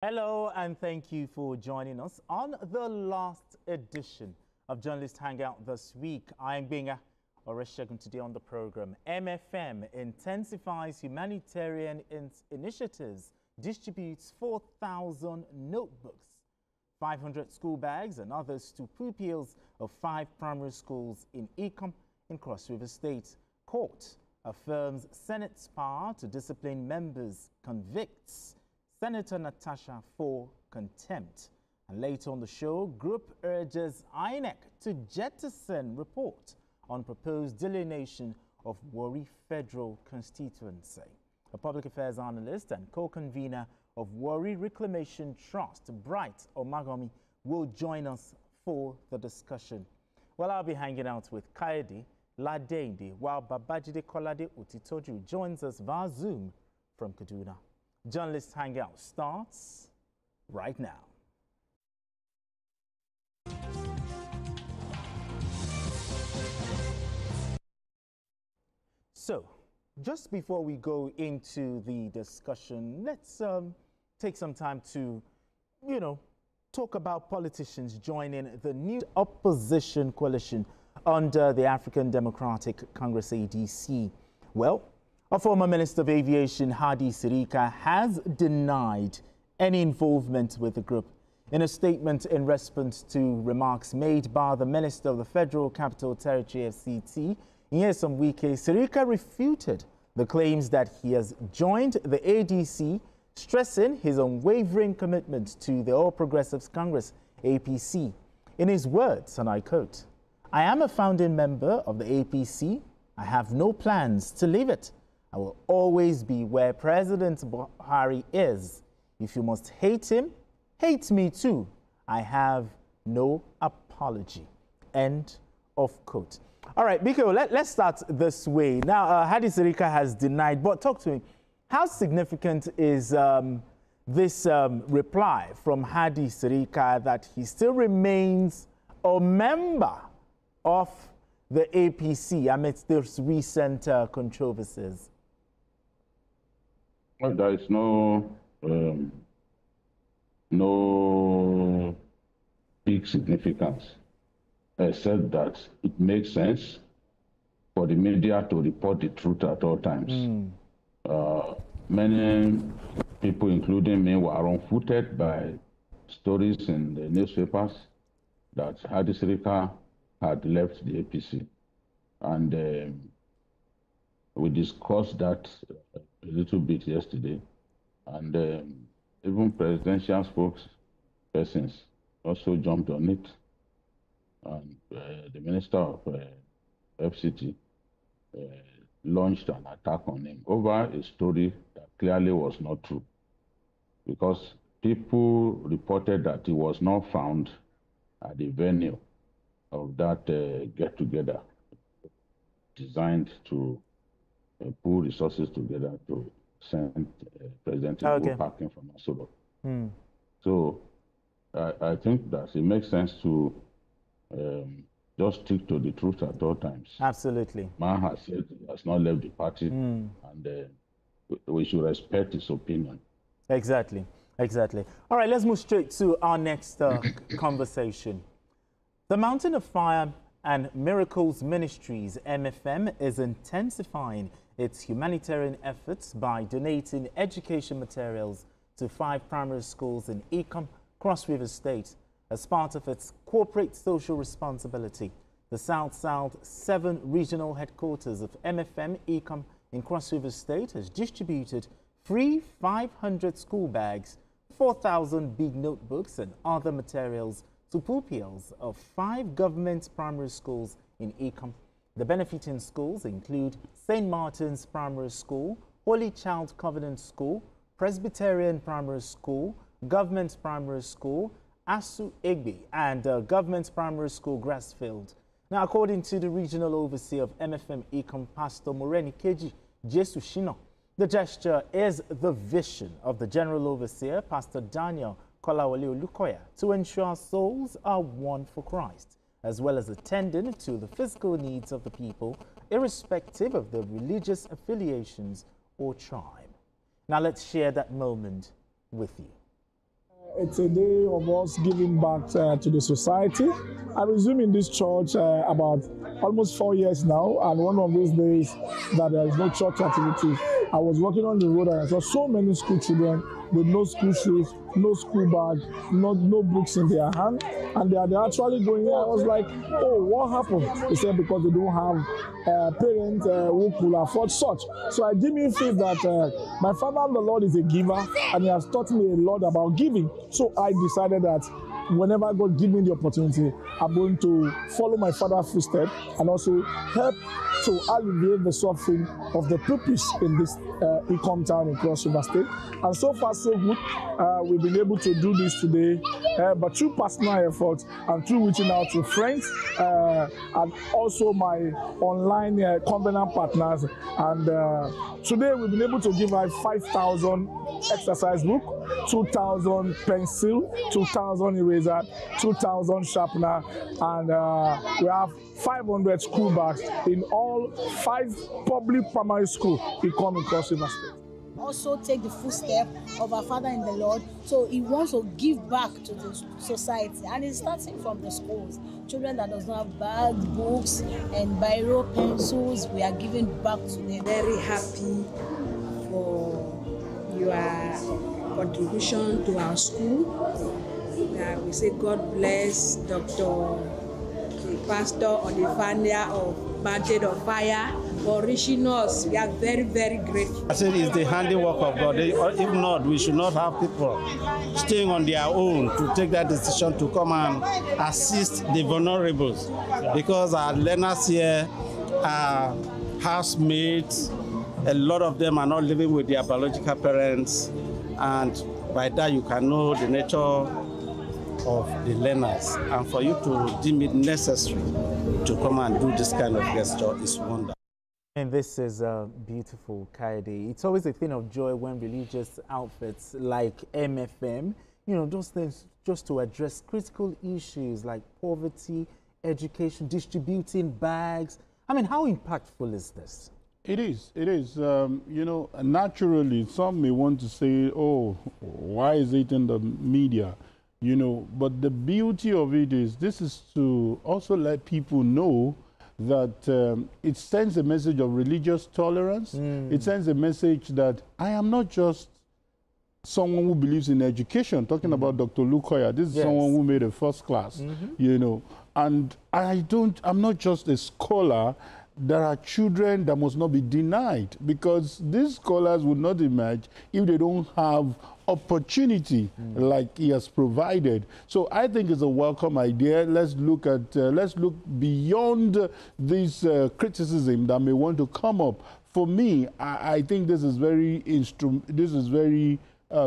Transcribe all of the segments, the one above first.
Hello, and thank you for joining us on the last edition of Journalist Hangout this week. I'm Benga Oreshegun. Today on the program, MFM intensifies humanitarian initiatives, distributes 4,000 notebooks, 500 school bags and others to pupils of 5 primary schools in Ekom in Cross River State. Court affirms Senate's power to discipline members, convicts Senator Natasha for contempt. And later on the show, group urges INEC to jettison report on proposed delineation of Warri Federal Constituency. A public affairs analyst and co-convener of Warri Reclamation Trust, Bright Omagomi, will join us for the discussion. Well, I'll be hanging out with Kaede Ladende, while Babajide Kolade Utitoju joins us via Zoom from Kaduna. Journalist Hangout starts right now. So, just before we go into the discussion, let's take some time to, talk about politicians joining the new opposition coalition under the African Democratic Congress, ADC. Well, a former Minister of Aviation, Hadi Sirika, has denied any involvement with the group. In a statement in response to remarks made by the Minister of the Federal Capital Territory, FCT, Nyesom Wike, Sirika refuted the claims that he has joined the ADC, stressing his unwavering commitment to the All Progressives Congress, APC. In his words, and I quote, "I am a founding member of the APC. I have no plans to leave it. I will always be where President Buhari is. If you must hate him, hate me too. I have no apology." End of quote. All right, Biko, let's start this way. Now, Hadi Sirika has denied, but talk to me. How significant is this reply from Hadi Sirika that he still remains a member of the APC amidst those recent controversies? Well, there is no big significance, except that it makes sense for the media to report the truth at all times. Many people, including me, were unfooted by stories in the newspapers that Hadi Sirika had left the APC. And we discussed that a little bit yesterday. And even presidential spokespersons also jumped on it. And the Minister of FCT launched an attack on him over a story that clearly was not true, because people reported that he was not found at the venue of that get-together designed to pull resources together to send President Tinubu packing from Asolo. So I think that it makes sense to just stick to the truth at all times. Absolutely. Man has said he has not left the party, and we should respect his opinion. Exactly, exactly. All right, let's move straight to our next conversation. The Mountain of Fire and Miracles Ministries, MFM, is intensifying its humanitarian efforts by donating education materials to 5 primary schools in Ekom, Cross River State. As part of its corporate social responsibility, the South 7 regional headquarters of MFM Ekom in Cross River State has distributed free 500 school bags, 4,000 big notebooks and other materials to pupils of 5 government primary schools in Ekom. The benefiting schools include St. Martin's Primary School, Holy Child Covenant School, Presbyterian Primary School, Government Primary School, Asu Egbe, and Government Primary School Grassfield. Now, according to the regional overseer of MFM Ekom, Pastor Moreni Keji Jesu Shino, the gesture is the vision of the general overseer, Pastor Daniel Kolawole Olukoya, to ensure souls are won for Christ, as well as attending to the physical needs of the people, irrespective of their religious affiliations or tribe. Now, let's share that moment with you. It's a day of us giving back to the society. I resumed in this church about almost 4 years now, and one of these days that there is no church activity, I was walking on the road and I saw so many school children with no school shoes, no school bag, no books in their hand, and they're actually going here. I was like, oh, what happened? They said because they don't have parents who could afford such. So I deeply feel that my Father, the Lord, is a giver, and He has taught me a lot about giving. So I decided that whenever God gives me the opportunity, I'm going to follow my Father's footsteps and also help to alleviate the suffering of the pupils in this Ecom town in Cross River State. And so far, so good. We've been able to do this today, but through personal efforts and through reaching out to friends and also my online covenant partners. And today, we've been able to give out 5,000 exercise book, 2,000 pencil, 2,000 eraser, 2,000 sharpener, and we have 500 school bags in all 5 public primary schools in Cross River State. Also take the footstep of our Father in the Lord, so He wants to give back to the society, and it's starting from the schools. Children that does not have bags, books, and biro, pencils, we are giving back to them. Very happy for your contribution to our school. We say God bless Dr. Pastor Odifania of Budget of Fire for reaching us. We are very, very grateful. I said it's the handiwork of God. If not, we should not have people staying on their own to take that decision to come and assist the vulnerables. Because our learners here are housemates. A lot of them are not living with their biological parents. And by that you can know the nature of the learners, and for you to deem it necessary to come and do this kind of gesture is wonderful. And this is beautiful, Kaide. It's always a thing of joy when religious outfits like MFM, you know, those things just to address critical issues like poverty, education, distributing bags. I mean, how impactful is this? It is. You know, naturally, some may want to say, oh, why is it in the media? You know, but the beauty of it is this is to also let people know that it sends a message of religious tolerance. It sends a message that I am not just someone who believes in education, talking about Dr. Lukoya. This is someone who made a first class, you know, and I'm not just a scholar. There are children that must not be denied, because these scholars would not emerge if they don't have opportunity like he has provided. So I think it's a welcome idea. Let's look beyond this criticism that may want to come up. For me, I think this is very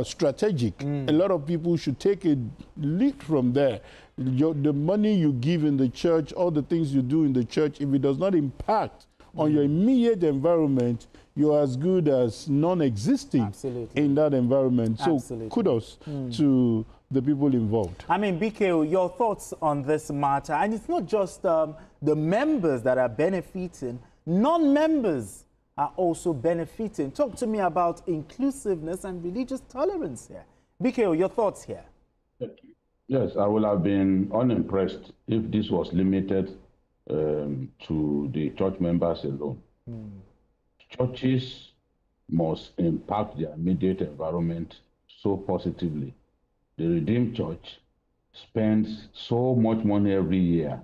strategic. A lot of people should take a lead from there. The money you give in the church, all the things you do in the church, if it does not impact on your immediate environment, you're as good as non-existing in that environment. So kudos to the people involved. I mean, BKO, your thoughts on this matter? And it's not just the members that are benefiting, non-members are also benefiting. Talk to me about inclusiveness and religious tolerance here. BKO, your thoughts here? Yes, I would have been unimpressed if this was limited to the church members alone. Churches must impact their immediate environment so positively. The Redeemed Church spends so much money every year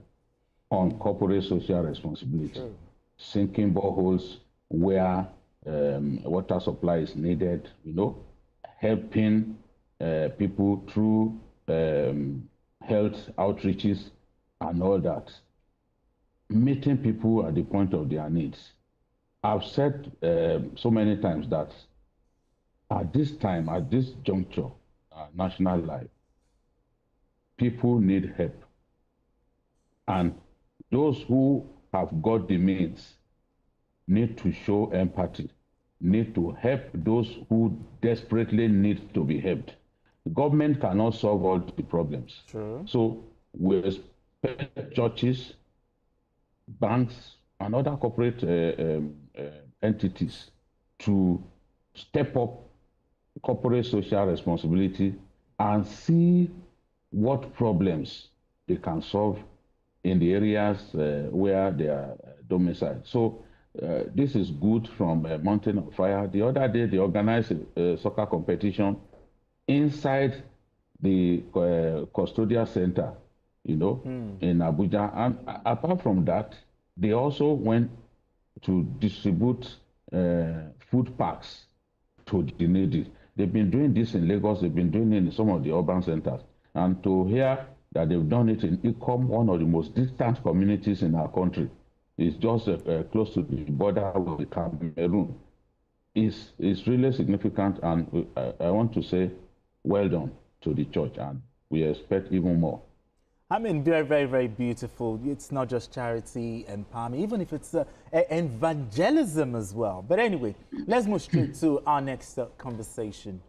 on corporate social responsibility, sinking boreholes where water supply is needed, you know, helping people through health outreaches and all that, meeting people at the point of their needs. I've said so many times that at this time, at this juncture, national life, people need help. And those who have got the means need to show empathy, need to help those who desperately need to be helped. The government cannot solve all the problems. So we expect churches, banks, and other corporate entities to step up corporate social responsibility and see what problems they can solve in the areas where they are domiciled. So this is good from Mountain of Fire. The other day, they organized a soccer competition inside the custodial center, in Abuja. And apart from that, they also went to distribute food packs to the needy. They've been doing this in Lagos. They've been doing it in some of the urban centers. And to hear that they've done it in Ikom, one of the most distant communities in our country, it's just close to the border with Cameroon, is really significant. And I want to say well done to the church, and we expect even more. I mean, very, very, very beautiful. It's not just charity empowerment, even if it's evangelism as well. But anyway, let's move straight to our next conversation.